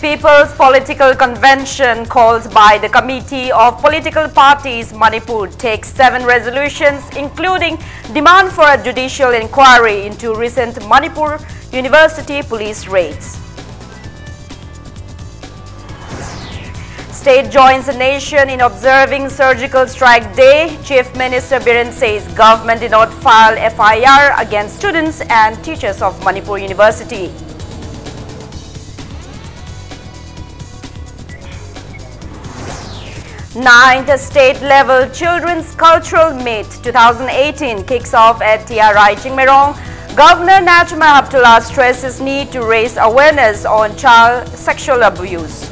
People's Political Convention called by the Committee of Political Parties Manipur takes 7 resolutions including demand for a judicial inquiry into recent Manipur University police raids. State joins the nation in observing Surgical Strike Day. Chief Minister Biren says government did not file FIR against students and teachers of Manipur University. Ninth State-Level Children's Cultural Meet 2018 kicks off at TRI Chingmerong. Governor Najma Abdullah stresses need to raise awareness on child sexual abuse.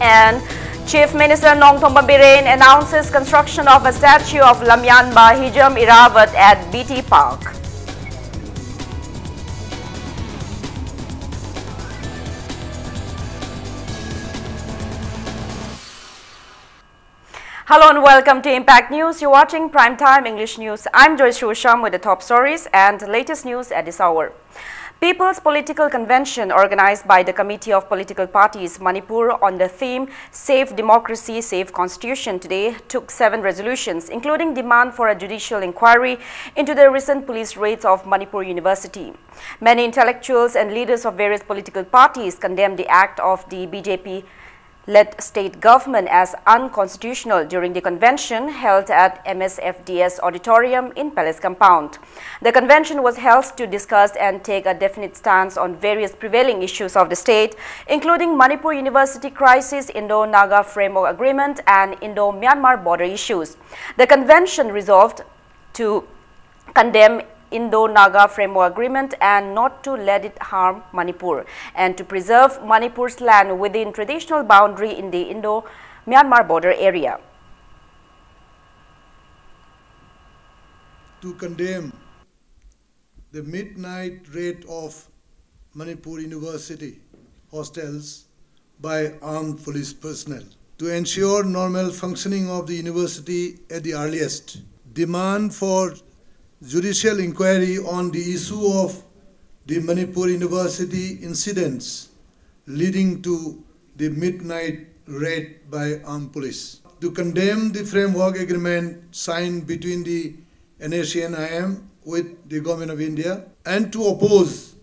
And Chief Minister Nongthomba Biren announces construction of a statue of Lamyanba Hijam Irawat at BT Park. Hello and welcome to Impact News. You're watching Primetime English News. I'm Joyce Shusham with the top stories and latest news at this hour. People's Political Convention organized by the Committee of Political Parties Manipur on the theme Safe Democracy, Safe Constitution today took 7 resolutions including demand for a judicial inquiry into the recent police raids of Manipur University. Many intellectuals and leaders of various political parties condemned the act of the BJP-led state government as unconstitutional during the convention held at MSFDS Auditorium in Palace Compound. The convention was held to discuss and take a definite stance on various prevailing issues of the state, including Manipur University crisis, Indo-Naga Framework Agreement, and Indo-Myanmar border issues. The convention resolved to condemn Indo-Naga Framework Agreement and not to let it harm Manipur, and to preserve Manipur's land within traditional boundary in the Indo-Myanmar border area. To condemn the midnight raid of Manipur University hostels by armed police personnel. To ensure normal functioning of the university at the earliest. Demand for judicial inquiry on the issue of the Manipur University incidents leading to the midnight raid by armed police. To condemn the framework agreement signed between the NACNIM with the Government of India and to oppose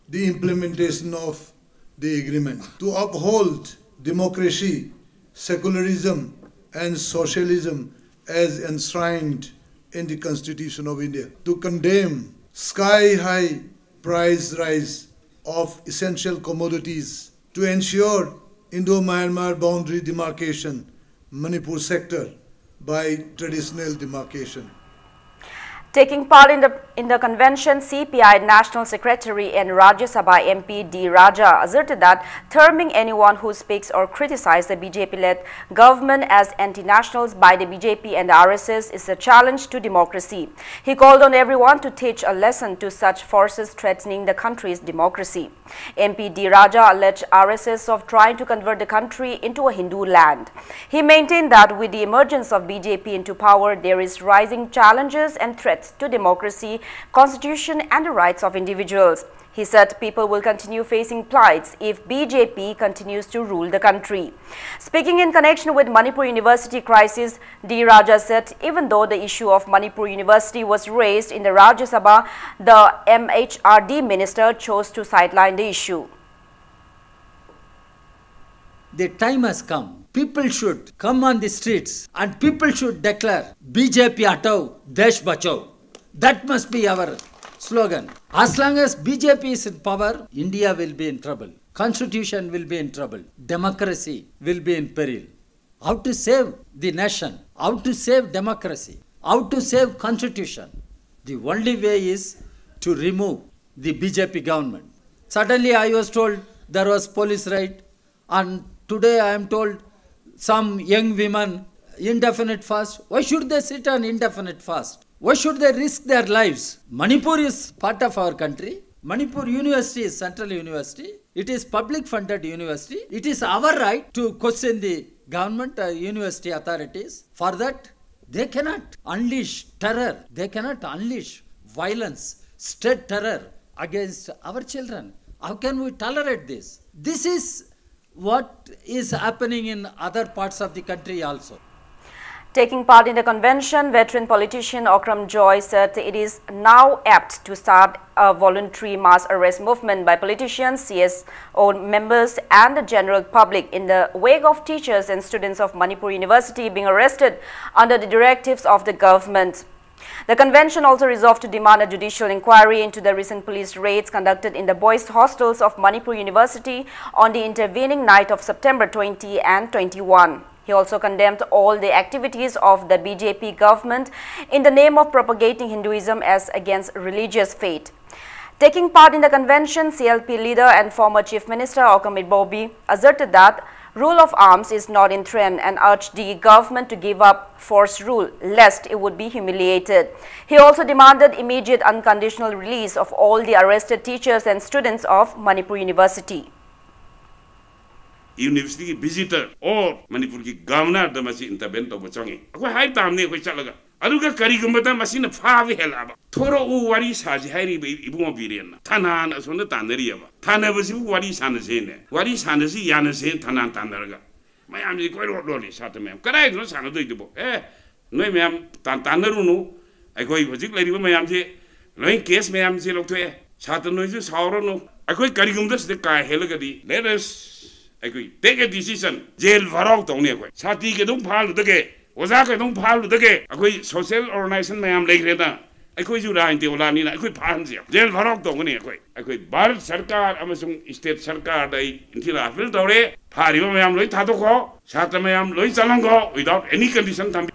the implementation of the agreement. To uphold democracy, secularism and socialism as enshrined in the Constitution of India. To condemn sky-high price rise of essential commodities. To ensure Indo-Myanmar boundary demarcation, Manipur sector by traditional demarcation. Taking part in the convention, CPI National Secretary and Rajya Sabha MP D. Raja asserted that terming anyone who speaks or criticizes the BJP-led government as anti-nationals by the BJP and the RSS is a challenge to democracy. He called on everyone to teach a lesson to such forces threatening the country's democracy. MP D. Raja alleged RSS of trying to convert the country into a Hindu land. He maintained that with the emergence of BJP into power, there is rising challenges and threats to democracy, constitution and the rights of individuals. He said people will continue facing plights if BJP continues to rule the country. Speaking in connection with Manipur University crisis, D. Raja said even though the issue of Manipur University was raised in the Rajya Sabha, the MHRD minister chose to sideline the issue. The time has come. People should come on the streets and people should declare BJP Hatao, Desh Bachao. That must be our slogan. As long as BJP is in power, India will be in trouble. Constitution will be in trouble. Democracy will be in peril. How to save the nation? How to save democracy? How to save constitution? The only way is to remove the BJP government. Suddenly I was told there was police raid, and today I am told some young women indefinite fast. Why should they sit on indefinite fast? Why should they risk their lives? Manipur is part of our country. Manipur University is central university. It is public funded university. It is our right to question the government university authorities. For that, they cannot unleash terror. They cannot unleash violence, state terror against our children. How can we tolerate this? This is what is happening in other parts of the country also. Taking part in the convention, veteran politician Okram Joy said it is now apt to start a voluntary mass arrest movement by politicians, CSO members and the general public in the wake of teachers and students of Manipur University being arrested under the directives of the government. The convention also resolved to demand a judicial inquiry into the recent police raids conducted in the boys' hostels of Manipur University on the intervening night of September 20 and 21. He also condemned all the activities of the BJP government in the name of propagating Hinduism as against religious faith. Taking part in the convention, CLP leader and former Chief Minister Okamit Bobi asserted that rule of arms is not in trend and urged the government to give up force rule lest it would be humiliated. He also demanded immediate unconditional release of all the arrested teachers and students of Manipur University. University visitor or Manipur ki governor da masi intervene to bachangi akoi hai tamne koi chalaga aduga karigumba da masina phavi helaba thoro u wari saji hairi ibungo biren thanan asonda tanari aba thanabasi wari sanase ne wari sanasi yanase thanan tanaraga mayam ji koi ro ni satame karai no sanadoi dibo noi mayam tanaru nu akoi hojik leriba mayam ji loi case mayam ji lokthwe satanoi ju sauro no akoi karigumda se kai helagadi let us take a decision. Jail varau tong ne koi. Sati ke dong phal dage. Oza ke dong phal dage. Akoi social organization mayam lek reda. Akoi ju rain te ola ni na akoi phan sia. Jail varau tong ne koi. Akoi Bharat Sarkar amasung state sarkar dai intila fil tore. Phari mayam loi thado ko. Sata mayam loi chalang ko without any condition tham.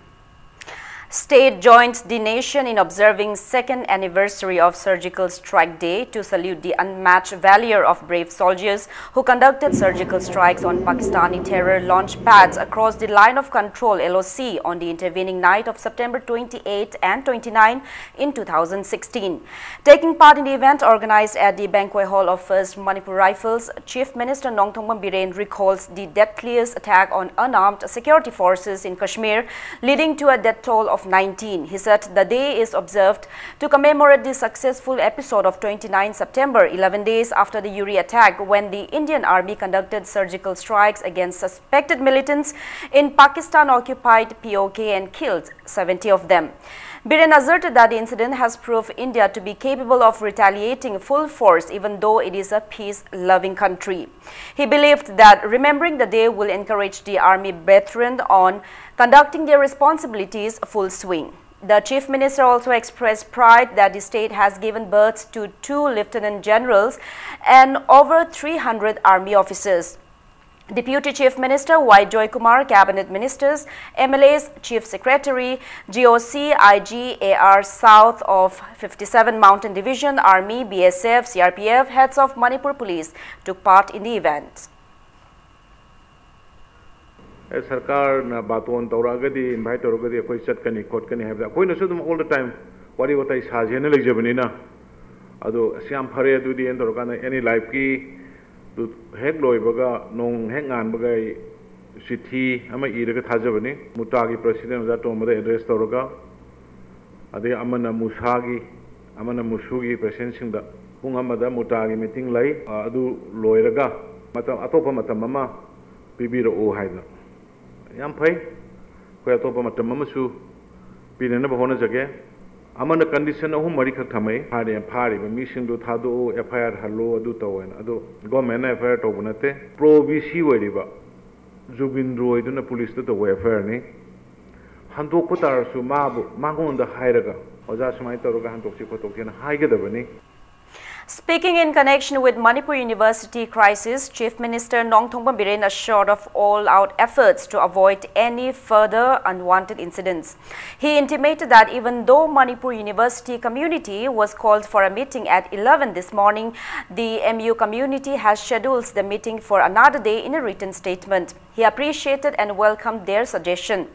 State joins the nation in observing second anniversary of Surgical Strike Day to salute the unmatched valor of brave soldiers who conducted surgical strikes on Pakistani terror launch pads across the line of control LOC on the intervening night of September 28 and 29 in 2016. Taking part in the event organized at the banquet hall of 1st Manipur Rifles, Chief Minister Nongthongpam Biren recalls the deadliest attack on unarmed security forces in Kashmir, leading to a death toll of 19. He said the day is observed to commemorate the successful episode of 29 September, 11 days after the Uri attack, when the Indian Army conducted surgical strikes against suspected militants in Pakistan-occupied POK and killed 70 of them. Biren asserted that the incident has proved India to be capable of retaliating full force even though it is a peace-loving country. He believed that remembering the day will encourage the army veterans on conducting their responsibilities full swing. The Chief Minister also expressed pride that the state has given birth to 2 Lieutenant Generals and over 300 army officers. Deputy Chief Minister Y. Joy Kumar, Cabinet Ministers, MLAs, Chief Secretary, GOC, IG, AR South of 57 Mountain Division, Army, BSF, CRPF, heads of Manipur Police took part in the event. Sarkar na baton tauragadi invite tauragadi akoi chatkani khotkani habda akoi na sudum all the time wari watai sajena legjabani na ado siam phare adu di end torgana any life ki tu hek loi baga nong hek ngan baga sithi ama iraga thajabani mutagi president da to mada address toraga ade amana musagi amana musugi president singda pung amada mutagi meeting lai adu loiraga matam atopa matam mama bibiro o haida yam phai ko atopa matam mama su pinana bahona jage amana condition ahum mari khak thamai phari ba mi singdu thado FIR hallo adu tawen adu government FIR to bunate pro BC weriba jubin roi duna police to FIR ni hanto ko tar su ma bu mangon da hairaga oja samai taroga hanto si ko to ken haigedabani. Speaking in connection with Manipur University crisis, Chief Minister Nongthongpam Biren assured of all-out efforts to avoid any further unwanted incidents. He intimated that even though Manipur University community was called for a meeting at 11 this morning, the MU community has scheduled the meeting for another day in a written statement. He appreciated and welcomed their suggestion.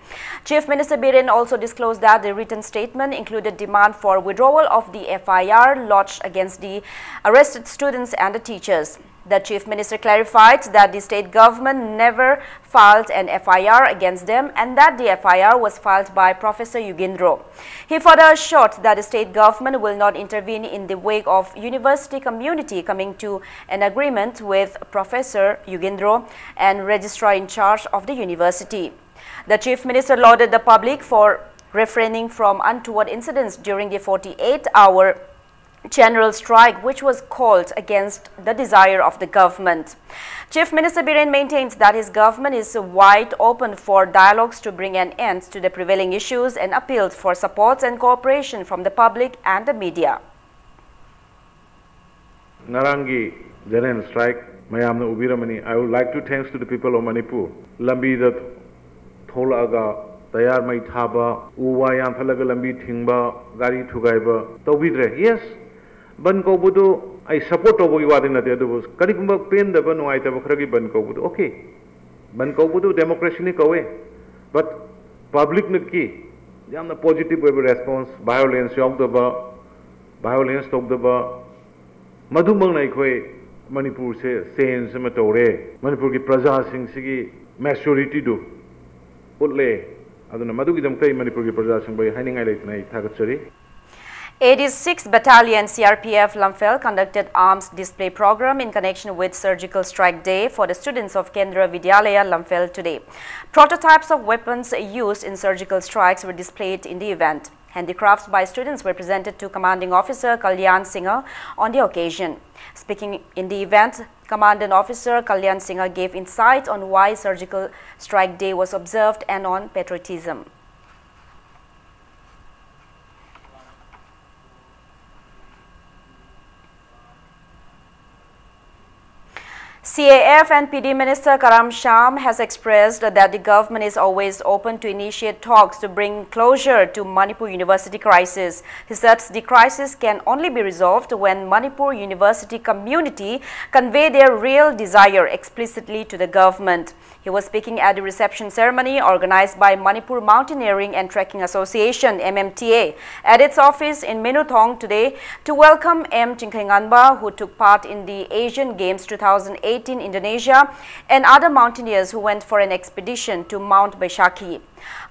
Chief Minister Biren also disclosed that the written statement included demand for withdrawal of the FIR lodged against the arrested students and the teachers. The Chief Minister clarified that the state government never filed an FIR against them and that the FIR was filed by Professor Yugindro. He further assured that the state government will not intervene in the wake of university community coming to an agreement with Professor Yugindro and registrar in charge of the university. The Chief Minister lauded the public for refraining from untoward incidents during the 48-hour general strike which was called against the desire of the government. Chief Minister Biren maintains that his government is wide open for dialogues to bring an end to the prevailing issues and appealed for support and cooperation from the public and the media. Narangi general strike mayamna ubiramani. I would like to thanks to the people of Manipur. Lambi that tholaga tayar mai thaba uwa yam thalaga lambi thingba gari thugaiba tobidre. Yes. Ban ko budu I support of you are in the other was Karikumba pain the Banu I have a craggy ban ko budu. Okay. Ban ko budu democracy away. But public niki, jam the positive web response, violence of the ba, violence of the ba, Madhumang Naikwe, Manipur say, Saints Matore, Manipur ki Praja Singh Sigi, maturity do. Utle, I don't know, Madhugidam Kai Manipur ki Praja Singh by Haining Island Night, Tagachari. 86th Battalion CRPF Lamphel conducted arms display program in connection with Surgical Strike Day for the students of Kendra Vidyalaya Lamphel today. Prototypes of weapons used in surgical strikes were displayed in the event. Handicrafts by students were presented to Commanding Officer Kalyan Singha on the occasion. Speaking in the event, Commandant Officer Kalyan Singha gave insight on why Surgical Strike Day was observed and on patriotism. CAF and PD Minister Karam Sham has expressed that the government is always open to initiate talks to bring closure to Manipur University crisis. He said the crisis can only be resolved when Manipur University community convey their real desire explicitly to the government. He was speaking at the reception ceremony organized by Manipur Mountaineering and Trekking Association (MMTA) at its office in Menuthong today to welcome M. Chinkhenganba, who took part in the Asian Games 2018 in Indonesia, and other mountaineers who went for an expedition to Mount Baishakhi.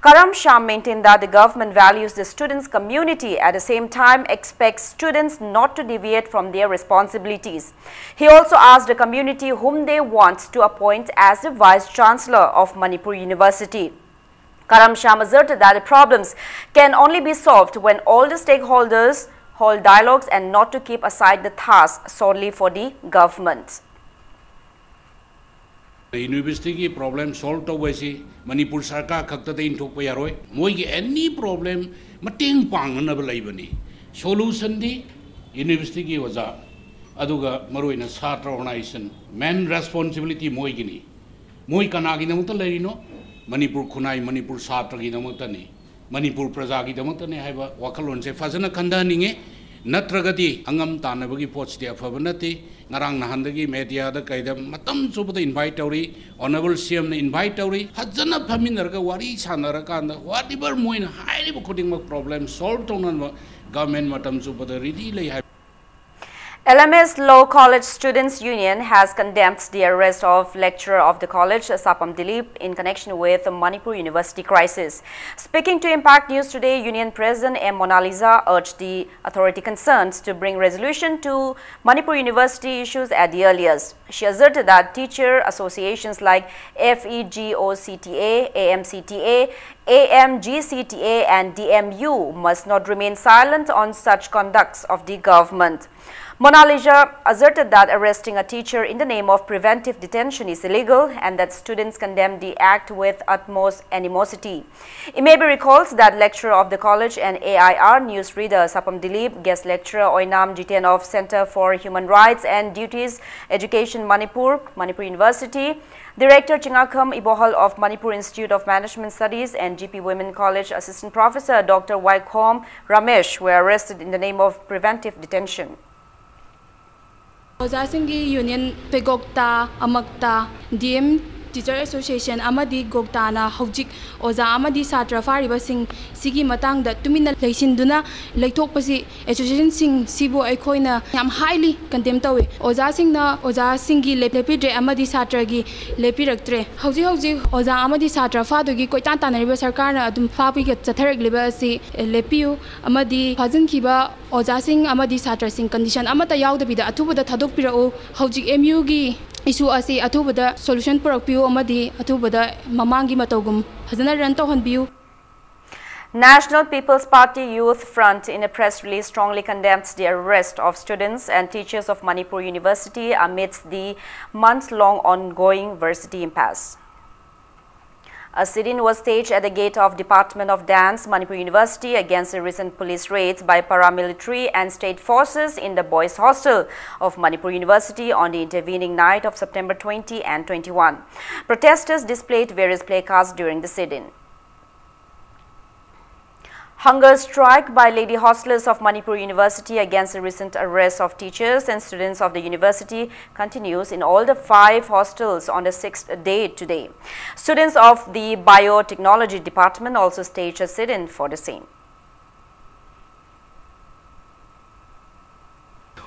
Karam Sham maintained that the government values the students' community, at the same time expects students not to deviate from their responsibilities. He also asked the community whom they want to appoint as the Vice-Chancellor of Manipur University. Karam Sham asserted that the problems can only be solved when all the stakeholders hold dialogues and not to keep aside the task solely for the government. The university ki problem solve to wesi Manipur sarkar khakta te inthok pa yaroi moi ki any problem mateng pangna ba laibani solution di university ki waja aduga maroina satra organization main responsibility moi gi ni moi kana gi namta leino Manipur khunai Manipur satra gi namta ni Manipur praja gi namta ne haiba wakalon se fazana khanda ninge natragati angam tanabagi pots dia fabanati ngarang nahandagi media da kaida matam subada invite tauri honorable CM na invite tauri hajana faminarga wari sanara kanda whatever moin highly coding problem solve tonan government matam subada really LMS Law College Students Union has condemned the arrest of lecturer of the college, Sapam Dilip, in connection with the Manipur University crisis. Speaking to Impact News today, Union President M. Mona Lisa urged the authority concerned to bring resolution to Manipur University issues at the earliest. She asserted that teacher associations like FEGOCTA, AMCTA, AMGCTA and DMU must not remain silent on such conducts of the government. Mona Lisa asserted that arresting a teacher in the name of preventive detention is illegal and that students condemned the act with utmost animosity. It may be recalled that lecturer of the college and AIR newsreader Sapam Dilip, guest lecturer Oinam Jiten of Center for Human Rights and Duties Education Manipur, Manipur University, Director Chingakam Ibohal of Manipur Institute of Management Studies and GP Women College Assistant Professor Dr. Waikhom Ramesh were arrested in the name of preventive detention. Ozasingi Union Pegokta Amakta DM Teacher Association amadi gogtana hojik oza amadi satra fariba sing sigi matang da tumina leisinduna leithokpasi association sing sibu aikoina yam highly condemn tawe oza singna oza singi lepidre amadi satra gi lepiraktre hauji oza amadi satra fadugi koitan tanariba sarkar na adum fapi ga chatharak liba si lepiu amadi phajin khiba oza sing amadi satra sing condition amata yaudabida athubada thadok pirao hauji MU gi issue ase athubada solution purakpiu amadi athubada mamangi matogum phajana ran tawhanbiu. National People's Party Youth Front in a press release strongly condemns the arrest of students and teachers of Manipur University amidst the month-long ongoing varsity impasse. A sit-in was staged at the gate of Department of Dance, Manipur University against the recent police raids by paramilitary and state forces in the boys' hostel of Manipur University on the intervening night of September 20 and 21. Protesters displayed various placards during the sit-in. Hunger strike by lady hostlers of Manipur University against the recent arrest of teachers and students of the university continues in all the 5 hostels on the 6th day today. Students of the biotechnology department also staged a sit-in for the same.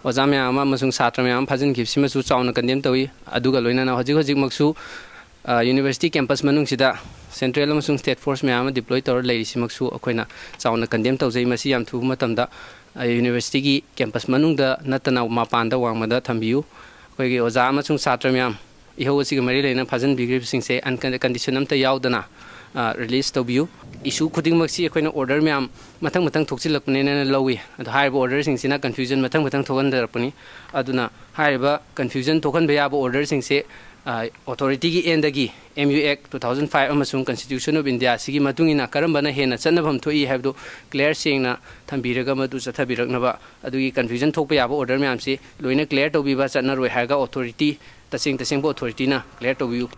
Oza miyam amasung satra miyam phajin khipsima su chauna condemn tawi aduga loinana hojik maksu university campus manung sida Central amasung state force miyam deploy tor leirisi maksu akoina chauna condemn tawjai masi yam thu matamda university gi campus manung da natana mapanda wangmada thambiu koigi oza amasung satra miyam iho asi mari leina phajin bigrip sing se condition amta yaudana release tawbiu issue khuding maksi akoina order miyam mathang thokchilakpane na lawi adu haiba order sing sina confusion mathang thokan darapani aduna haiba confusion thokan baya ba order sing se authority gi end gi MU Act 2005 amasung Constitution of India sigi matungina karambana hena chanabam thoi habdo clear singna thambiraga madu chathabiraknaba adugi confusion thokpa yaba order myam si loina clear tobiba chanaroi haga authority tasing bo authority na clear tobiu.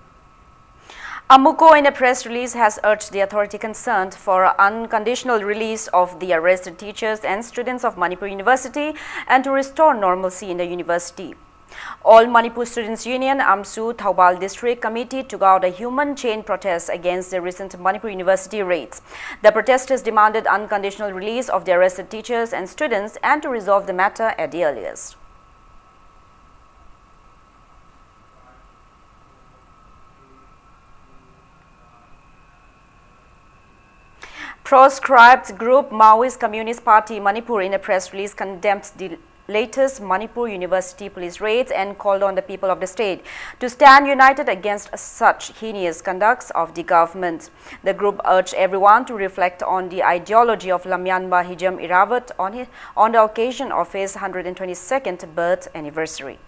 Amuko in a press release has urged the authority concerned for unconditional release of the arrested teachers and students of Manipur University and to restore normalcy in the university. All Manipur Students Union, AMSU, Thaubal District Committee took out a human chain protest against the recent Manipur University raids. The protesters demanded unconditional release of the arrested teachers and students and to resolve the matter at the earliest. Proscribed group Maoist Communist Party Manipur in a press release condemned the latest Manipur University police raids and called on the people of the state to stand united against such heinous conducts of the government. The group urged everyone to reflect on the ideology of Lamyanba Hijam Irawat on the occasion of his 122nd birth anniversary.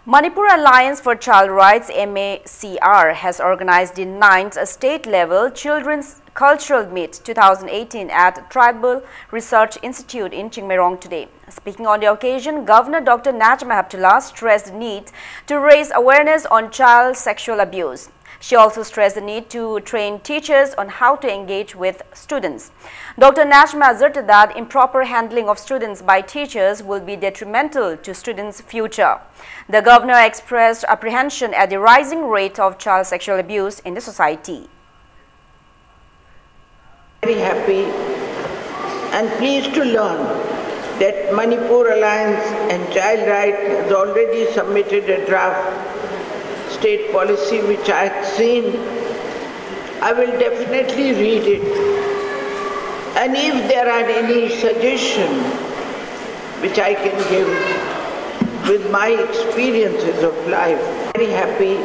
Manipur Alliance for Child Rights MACR has organized the 9th state-level Children's Cultural Meet 2018 at Tribal Research Institute in Chingmerong today. Speaking on the occasion, Governor Dr. Najma Heptullah stressed the need to raise awareness on child sexual abuse. She also stressed the need to train teachers on how to engage with students. Dr. Najma asserted that improper handling of students by teachers will be detrimental to students' future. The governor expressed apprehension at the rising rate of child sexual abuse in the society. Very happy and pleased to learn that Manipur Alliance and Child Rights has already submitted a draft state policy which I had seen. I will definitely read it, and if there are any suggestions which I can give with my experiences of life, very happy.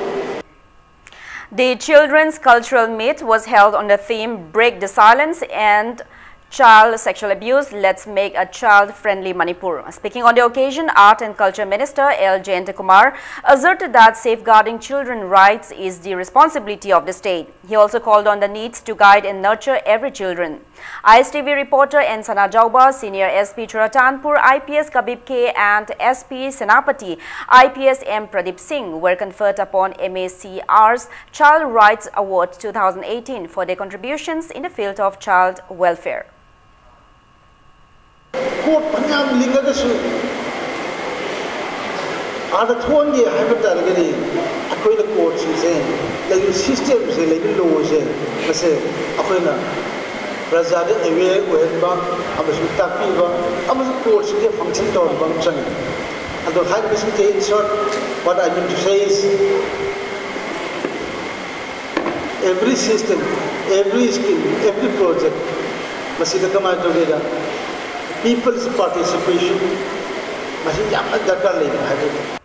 The Children's Cultural Meet was held on the theme Break the Silence and Child Sexual Abuse, Let's Make a Child-Friendly Manipur. Speaking on the occasion, Art and Culture Minister L. Jayantakumar asserted that safeguarding children's rights is the responsibility of the state. He also called on the needs to guide and nurture every children. ISTV reporter N. Sana Jauba, Senior SP Churatanpur, IPS Kabib K and SP Senapati, IPS M. Pradeep Singh were conferred upon MACR's Child Rights Award 2018 for their contributions in the field of child welfare. Ada thon ye have ta gari akoi da court se like system se like law se mase akoi na praja de aware with ba amasu tapi ba amasu court se function to ba chang ado high percentage in short what I mean to say is every system, every skill, every project must come out together. People's participation must.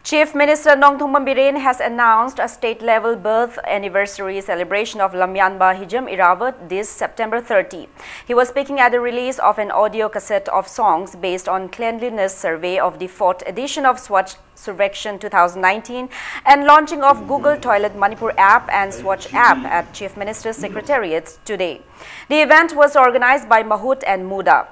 Chief Minister Nongthong Biren has announced a state-level birth anniversary celebration of Lamyanba Hijam Irawat this September 30. He was speaking at the release of an audio cassette of songs based on cleanliness survey of the 4th edition of Swachh Survekshan 2019 and launching of Google Toilet Manipur app and Swachh app at Chief Minister's Secretariat today. The event was organized by Mahut and Muda.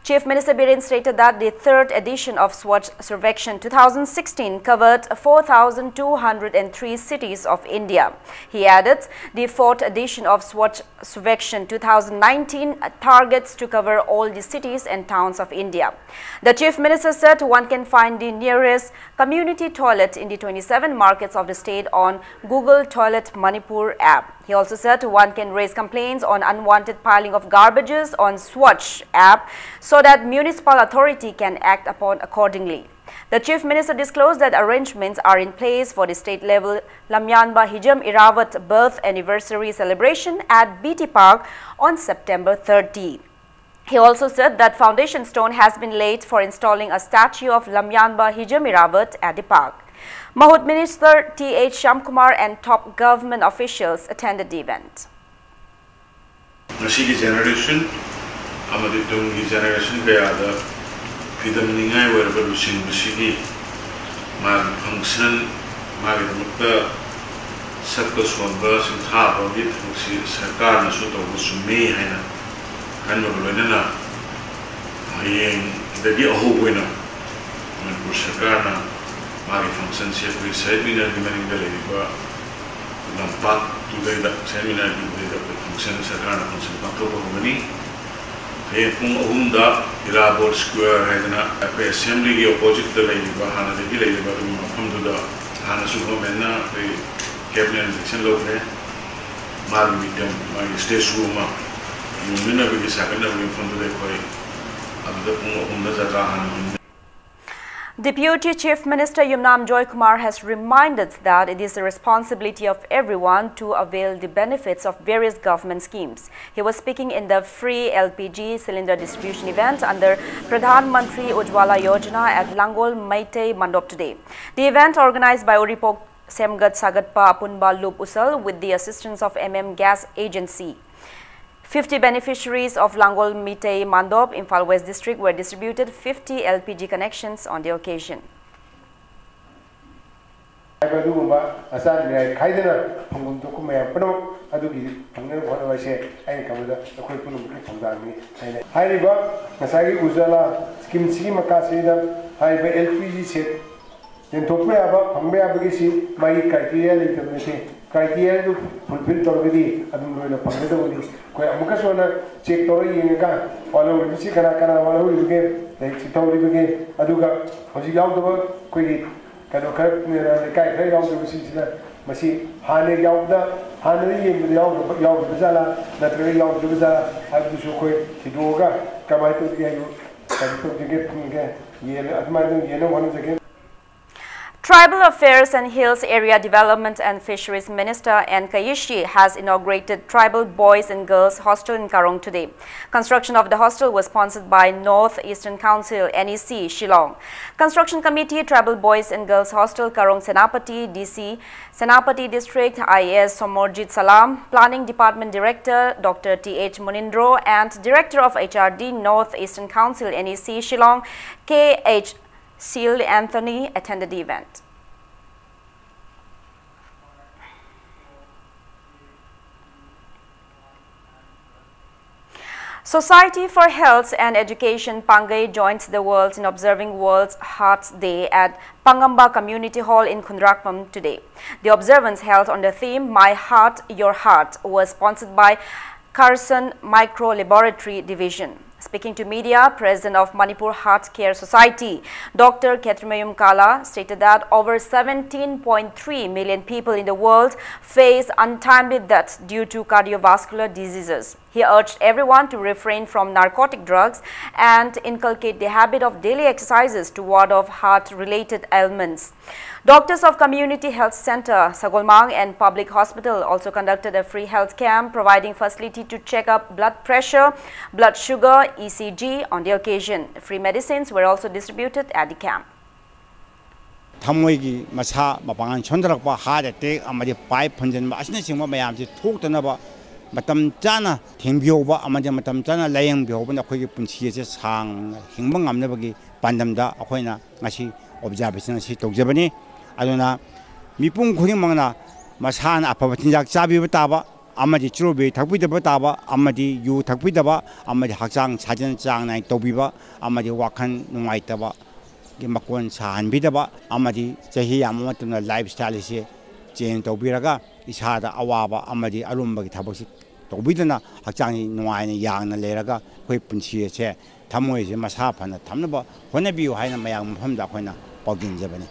Chief Minister Biren stated that the 3rd edition of Swachh Survekshan 2016 covered 4,203 cities of India. He added the 4th edition of Swachh Survekshan 2019 targets to cover all the cities and towns of India. The Chief Minister said one can find the nearest community toilet in the 27 markets of the state on Google Toilet Manipur app. He also said one can raise complaints on unwanted piling of garbages on Swachh app so that municipal authority can act upon accordingly. The Chief Minister disclosed that arrangements are in place for the state-level Lamyanba Hijam Irawat birth anniversary celebration at BT Park on September 30. He also said that foundation stone has been laid for installing a statue of Lamyanba Hijam Irawat at the park. Mahut Minister T.H. Shyamkumar and top government officials attended the event. Generation, generation freedom ningai wherever Lusin Busigi, Mag function, Magamukta, Circus one verse in half of it, Sarkar Nasuto Busumi, and Novelina. I the dear whole winner, when Bushakarna. Mari function we seminar demanding the labor Lampak today that seminar the function Sakana function Pato Hunda Irabor Square had a assembly opposite the lady Bahana the village but come to the Hana Supermana the cabinet election law Mari with them my stage room you never be second of in front of the Koi of the Hunda Zatahan. Deputy Chief Minister Yumnam Joy Kumar has reminded that it is the responsibility of everyone to avail the benefits of various government schemes. He was speaking in the free LPG cylinder distribution event under Pradhan Mantri Ujwala Yojana at Langol Maitei Mandop today. The event organized by Oripok Semgat Sagatpa Apunba Lup Usal with the assistance of Gas Agency. 50 beneficiaries of Langol Mitei Mandop, Imphal West District were distributed 50 LPG connections on the occasion. Criteria to fulfill already, check Tori Yinga, follow Misikana, one who became the Tori became Aduga, Hosi out the work, quick, Kanoka, the Kai out of the Masi, Hane Yauda, Hane with the Yaw Bizala, that very Yaw Bizala, have to show quick, Tiduga, Kamaito Yayu, to get Yellow, admiring Yellow one again. Tribal Affairs and Hills Area Development and Fisheries Minister N. Kayishi has inaugurated Tribal Boys and Girls Hostel in Karong today. Construction of the hostel was sponsored by North Eastern Council NEC Shillong. Construction Committee Tribal Boys and Girls Hostel Karong Senapati DC Senapati District IAS Somorjit Salam, Planning Department Director Dr. T.H. Munindro and Director of HRD North Eastern Council NEC Shillong K.H. Seal Anthony attended the event. Society for Health and Education Pangay joins the world in observing World Heart Day at Pangamba Community Hall in Khundrakpam today. The observance held on the theme My Heart, Your Heart was sponsored by Carson Micro Laboratory Division. Speaking to media, President of Manipur Heart Care Society, Dr. Ketremayum Kala, stated that over 17.3 million people in the world face untimely deaths due to cardiovascular diseases. He urged everyone to refrain from narcotic drugs and inculcate the habit of daily exercises to ward off heart-related ailments. Doctors of Community Health Center, Sagolmang and Public Hospital also conducted a free health camp providing facility to check up blood pressure, blood sugar, ECG on the occasion. Free medicines were also distributed at the camp. Thamoigi masa mapangan chondarakpa heart attack amadi pipe phunjan asina singma mayam ji thoktanaba matam chana thengbiyoba amadi matam chana layang biyoba na khoi gi punchi je sang hingba ngamnabagi pandamda akhoina ngasi observation si tokjabani aduna mipung khuding mangna masana apaba tinjak chabi taba amadi churobe thakbidaba taba amadi yu thakbidaba amadi hakjang sajan chang nai tobiba amadi wakhan nungaitaba gi makon sahan bidaba amadi chahi amatuna lifestyle se change tobiraga isada awaba amadi arumba gi thabosi tobidana hakjang nungaina yangna leraga khoi punchi se thamoi se masa phana thamnaba honabiu haina mayang mhamda khoina pagin jabani.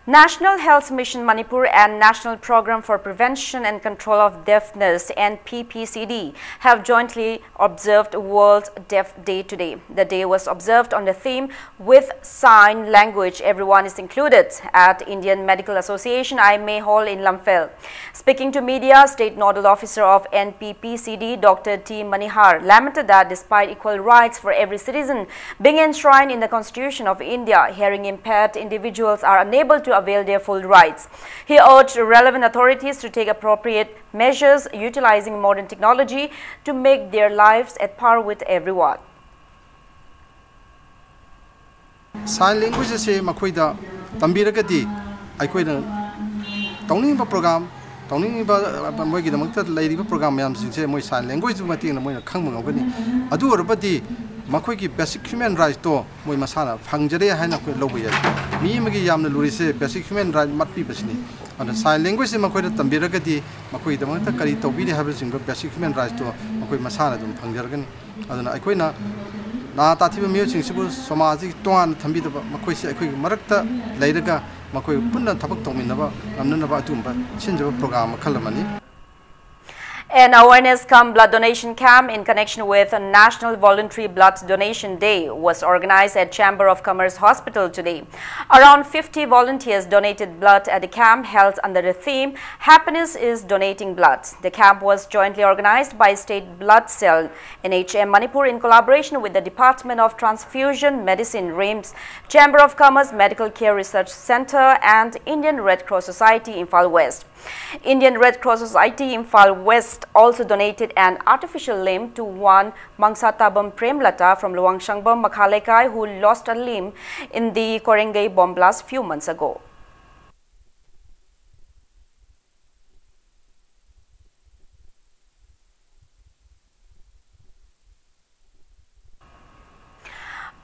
National Health Mission Manipur and National Program for Prevention and Control of Deafness (NPPCD) have jointly observed World Deaf Day today. The day was observed on the theme "With Sign Language, Everyone is Included" at Indian Medical Association IMA Hall in Lamphel. Speaking to media, State Nodal Officer of NPPCD, Dr. T. Manihar, lamented that despite equal rights for every citizen being enshrined in the Constitution of India, hearing-impaired individuals are unable to avail their full rights. He urged relevant authorities to take appropriate measures utilizing modern technology to make their lives at par with everyone. Sign language is a makoida tambiragati aikoida towning program towning moigi the makta lady program yam since moi sign language mating moi khangmangani adu orbati makoigi basic human rights to moi masana phangjare haina ko lobuya mi magi yamna lurise basic human right matpi basni and sign language makoida tambiragati makoi the makta kari tobiri habsing basic human rights to makoi masana dum phangjargani aduna aikoina na tathiba music sibu somaji toan thambidaba makoi se akoi marakta leiraga makoi punna thabak tongminaba amnanaba atumba chinjaba program khalamani. An awareness cum blood donation camp in connection with a National Voluntary Blood Donation Day was organized at Chamber of Commerce Hospital today. Around 50 volunteers donated blood at the camp held under the theme "Happiness is Donating Blood." The camp was jointly organized by State Blood Cell, NHM Manipur in collaboration with the Department of Transfusion Medicine, RIMS, Chamber of Commerce Medical Care Research Center and Indian Red Cross Society, Imphal West. Indian Red Cross Society Imphal West also donated an artificial limb to one Mangsatabam Premlata from Luangshangbam, Makhalekai, who lost a limb in the Korengai bomb blast few months ago.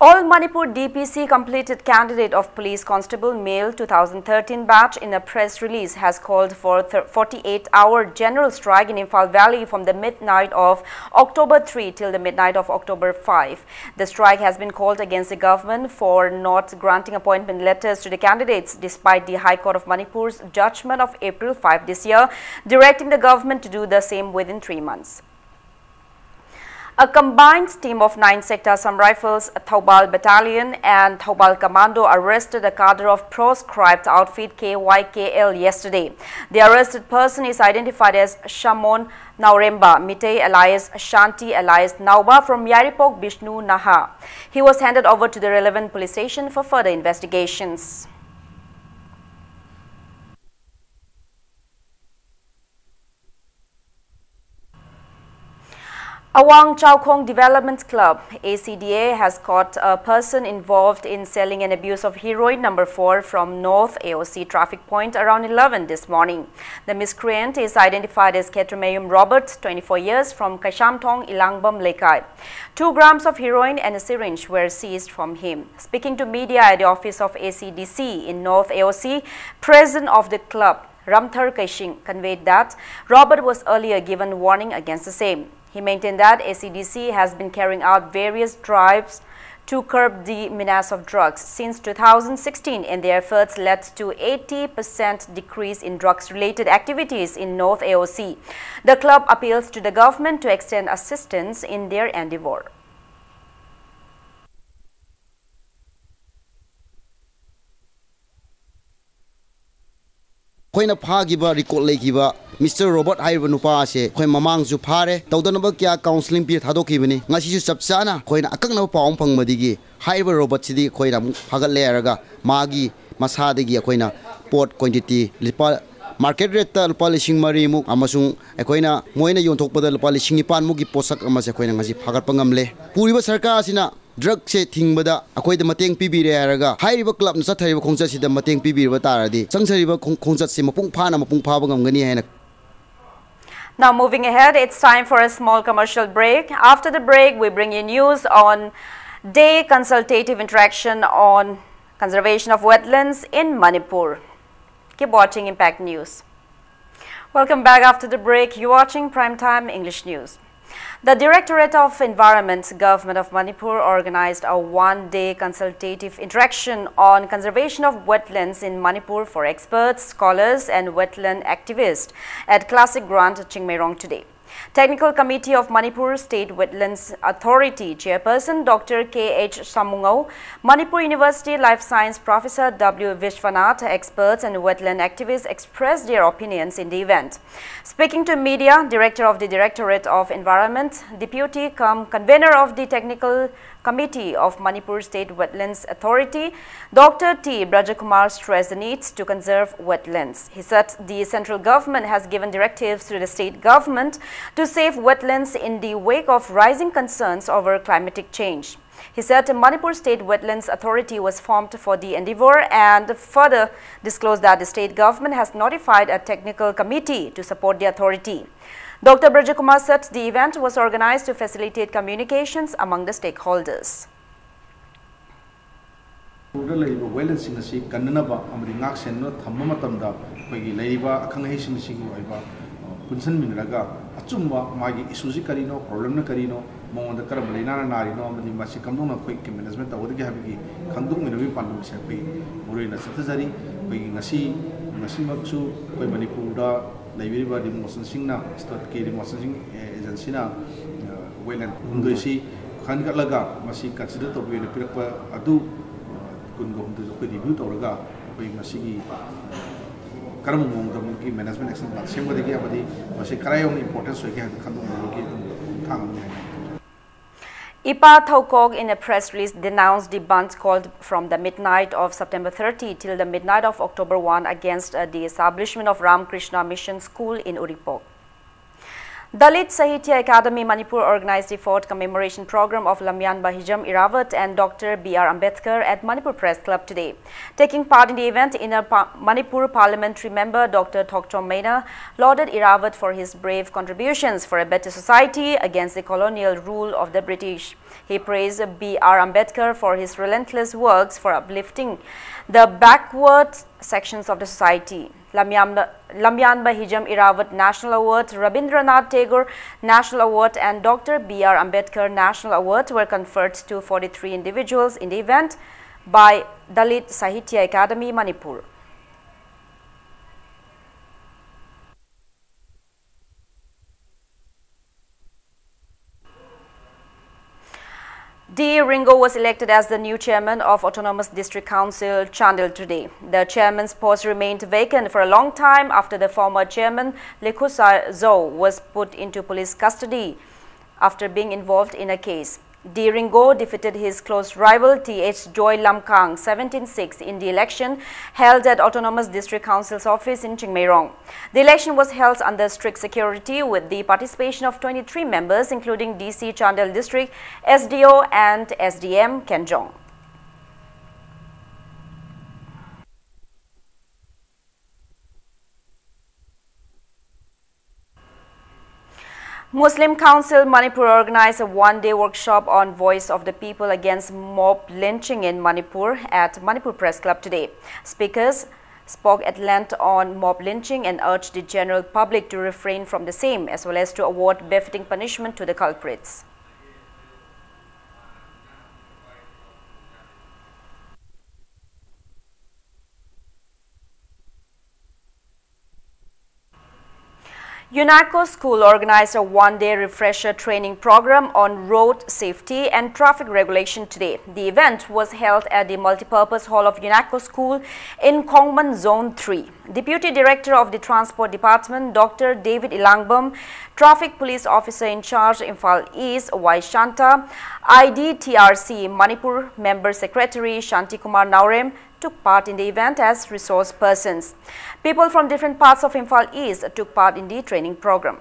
All Manipur DPC completed candidate of Police Constable Male 2013 batch in a press release has called for 48-hour general strike in Imphal Valley from the midnight of October 3 till the midnight of October 5. The strike has been called against the government for not granting appointment letters to the candidates despite the High Court of Manipur's judgment of April 5 this year, directing the government to do the same within 3 months. A combined team of 9 Sector Assam Rifles, Thaubal Battalion and Thaubal Commando arrested a cadre of proscribed outfit KYKL yesterday. The arrested person is identified as Shamon Nauremba Mitei alias Shanti alias Nauba from Yaripok, Bishnu, Naha. He was handed over to the relevant police station for further investigations. Awang Chowkhong Development Club, ACDA, has caught a person involved in selling and abuse of heroin number 4 from North AOC traffic point around 11 this morning. The miscreant is identified as Ketremayum Robert, 24 years, from Kashamthong, Ilangbam, Lekai. 2 grams of heroin and a syringe were seized from him. Speaking to media at the office of ACDC in North AOC, president of the club, Ramthar Kaishing, conveyed that Robert was earlier given warning against the same. He maintained that ACDC has been carrying out various drives to curb the menace of drugs since 2016, and their efforts led to 80% decrease in drugs-related activities in North AOC. The club appeals to the government to extend assistance in their endeavor. Khoina phagiba record leigiba Mr. Robert Haiba nupa ase khoi mamang ju phare tawdanaba kya counseling pi thadokibani ngasi ju chapchana khoina akakna paum phangmadigi Haiba Robert sidi khoina phagal leraga magi masadagi khoina pot quantity lipa market rate ta lupa lising mari muk amasung khoina moina yonthokpada lupa lising nipan mugi posak amase khoina ngasi phagat pangamle puriba sarkar asina drug se thingbada akoida mateng pibire araga hairiba club na sathariba khongchat sida mateng pibirba taradi changsariba khongchat se mapung phana mapung phaba ngamgani haina. Now moving ahead, it's time for a small commercial break. After the break, we bring you news on day consultative interaction on conservation of wetlands in Manipur. Keep watching Impact News. Welcome back after the break. You're watching Primetime English News. The Directorate of Environment, Government of Manipur organized a one-day consultative interaction on conservation of wetlands in Manipur for experts, scholars and wetland activists at Classic Grant, Chingmairong today. Technical Committee of Manipur State Wetlands Authority Chairperson Dr. K.H. Samungao, Manipur University Life Science Professor W. Vishwanath, experts and wetland activists expressed their opinions in the event. Speaking to media, Director of the Directorate of Environment, Deputy Convener of the Technical Committee of Manipur State Wetlands Authority, Dr. T. Brajakumar stressed the need to conserve wetlands. He said the central government has given directives to the state government to save wetlands in the wake of rising concerns over climatic change. He said the Manipur State Wetlands Authority was formed for the endeavor and further disclosed that the state government has notified a technical committee to support the authority. Dr. Brajakumar said the event was organized to facilitate communications among the stakeholders. punsan minraga achumba magi isuji karino problem na karino monda karam leina na narino amadi masi kamdong na khoi ke management awadi ge habigi khangdung minwi pandum se pai muroi na sathajari pai ngasi maksu koi manipur da laibiri ba demonstration singna state ke demonstration agency na wetland ungoisi khan ka laga masi consider to be pirakpa adu kungom du ko review to laga pai masi gi karam mong ki management action plan sem bodi ki abadi masi karayong importance hoike khadum ki thang IPA Thokog in a press release denounced the bunch called from the midnight of September 30 till the midnight of October 1 against the establishment of Ramakrishna Mission School in Uripok. Dalit Sahitya Academy Manipur organized the 4th commemoration program of Lamyan Bahijam Irawat and Dr. B.R. Ambedkar at Manipur Press Club today. Taking part in the event, Inner Manipur parliamentary member Dr. Thokchom Meina lauded Irawat for his brave contributions for a better society against the colonial rule of the British. He praised B.R. Ambedkar for his relentless works for uplifting the backward sections of the society. Lamyan Bahijam Irawat National Award, Rabindranath Tagore National Award and Dr. B.R. Ambedkar National Award were conferred to 43 individuals in the event by Dalit Sahitya Academy, Manipur. D. Ringo was elected as the new chairman of Autonomous District Council, Chandel today. The chairman's post remained vacant for a long time after the former chairman, Lekusa Zhou, was put into police custody after being involved in a case. D. Ringo defeated his close rival T.H. Joy Lamkang 17-6 in the election held at Autonomous District Council's office in Chingmairong. The election was held under strict security with the participation of 23 members including DC Chandel District, SDO and SDM Kenjong. Muslim Council Manipur organized a one-day workshop on Voice of the People against mob lynching in Manipur at Manipur Press Club today. Speakers spoke at length on mob lynching and urged the general public to refrain from the same, as well as to award befitting punishment to the culprits. UNACO School organized a one-day refresher training program on road safety and traffic regulation today. The event was held at the multipurpose hall of UNACO School in Kongman Zone 3. Deputy Director of the Transport Department, Dr. David Ilangbam, Traffic Police Officer in charge, Imphal East, Y. Shanta, IDTRC Manipur Member Secretary Shanti Kumar Naurem, took part in the event as resource persons. People from different parts of Imphal East took part in the training program.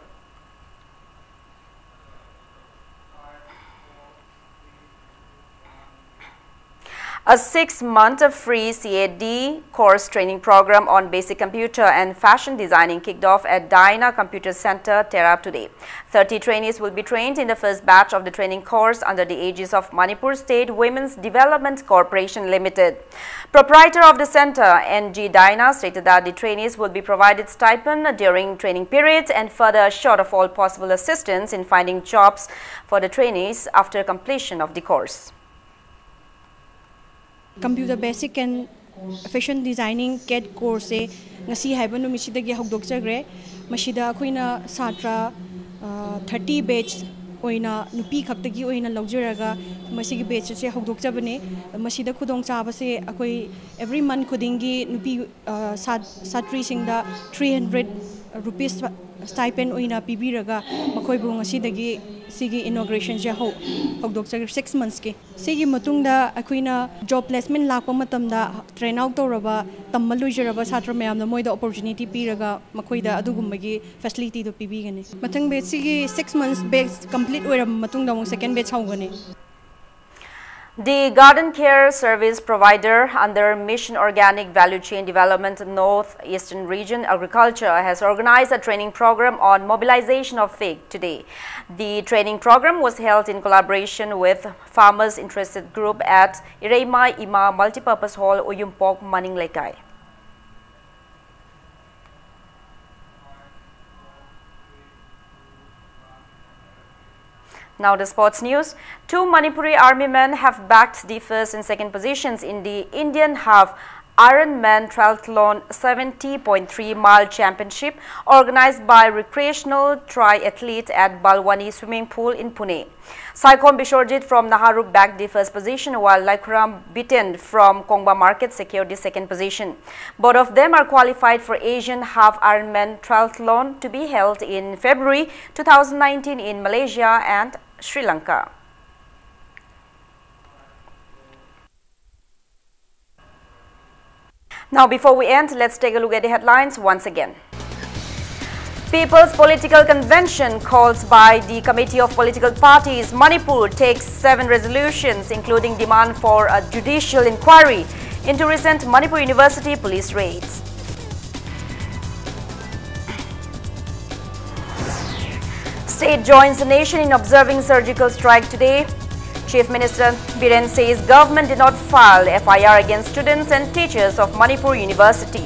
A 6-month free CAD course training program on basic computer and fashion designing kicked off at Diana Computer Center, Terab today. 30 trainees will be trained in the first batch of the training course under the aegis of Manipur State Women's Development Corporation Limited. Proprietor of the center, NG Diana, stated that the trainees will be provided stipend during training periods and further assured of all possible assistance in finding jobs for the trainees after completion of the course. Computer basic and fashion designing CAD course ngasi haiba numisidagi hogdokjagre masida akoina satra 30 batch oina nupi khaktagi oina lawjaraga masigi batch se hogdokjabane masida khudong chaba se akoi every month khudingi nupi satri singda 300 rupees stipend oina pibiraga makoi bu ngasidagi sigi inauguration je hogdokjagre 6 months ke sigi matungda akoina job placement lakpa matamda train out toraba tammalujraba satra mayamna moida opportunity piraga makoida adugumbagi facility do pibigani matang batch sigi 6 months batch complete oiram matungda mo second batch hawgani. The garden care service provider under Mission Organic Value Chain Development North Eastern Region Agriculture has organized a training program on mobilization of fig today. The training program was held in collaboration with Farmers Interested Group at Ireima Ima Multipurpose Hall, Uyumpok, Maning Lekai. Now the sports news. 2 Manipuri army men have backed the first and second positions in the Indian half Ironman Triathlon 70.3 mile championship organized by recreational triathlete at Balwani swimming pool in Pune. Saikom Bishorjit from Naharuk backed the first position, while Laikuram Bitten from Kongba Market secured the second position. Both of them are qualified for Asian half Ironman Triathlon to be held in February 2019 in Malaysia and Sri Lanka. Now, before we end, let's take a look at the headlines once again. People's Political Convention calls by the Committee of Political Parties Manipur takes 7 resolutions, including demand for a judicial inquiry into recent Manipur University police raids. State joins the nation in observing surgical strike today. Chief Minister Biren says government did not file FIR against students and teachers of Manipur University.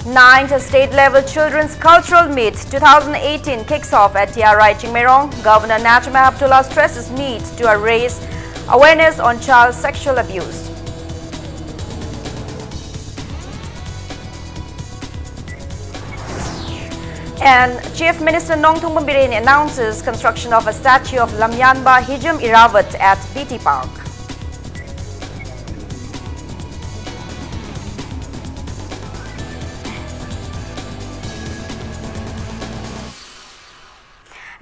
Ninth state-level Children's Cultural Meet 2018 kicks off at TRI Chingmerong. Governor Najma Abdullah stresses need to raise awareness on child sexual abuse. And Chief Minister Nongthong Biren announces construction of a statue of Lamyanba Hijum Irawat at BT Park.